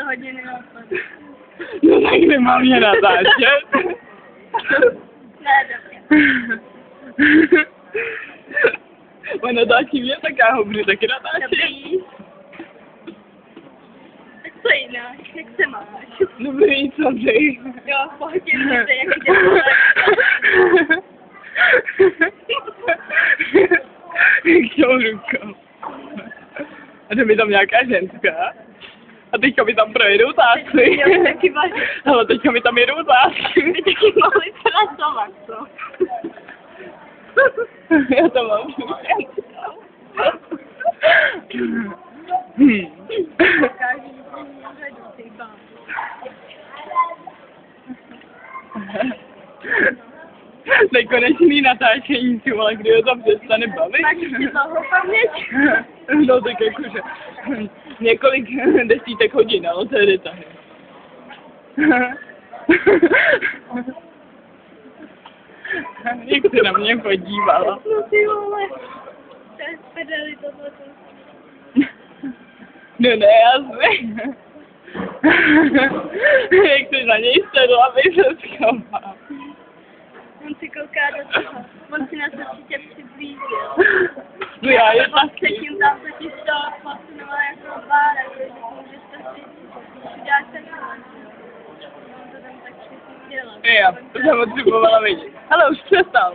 hodiny nápad. No tak nemám mě natáčet. Ne, dobře. On natáčí mě, tak já ho budu taky natáčet. Dobrý. Tak co jinak, jak se máš? Dobrý, co ty? Jo, v pohodě, jak jde vole. Jak tou rukou. A to mi tam nějaká ženská. A teďka mi tam projedou táci. Ale teďka mi tam jedou táci. Ty taky mohli pracovat, co? Já to mám Každý řadu těch bám. To je konečný natáčení, ty vole, kdy ho to přestane bavit. Máš ještě dlouho paměť? No tak jakože několik desítek hodin, ale to je detail. Jak se na mě podívala. No ty vole. To je spedeli tohleto. No ne, jasně. Jak jsi na něj sedla, aby se schoval. On si kouká do toho. On si nás určitě přiblížil. No já je On taky. se tím tam totiž to posunula jako bára, takže může to si přidát takhle. On to tam tak všechno dělá. Já, to jsem potřebovala vidět. Ale už přestal.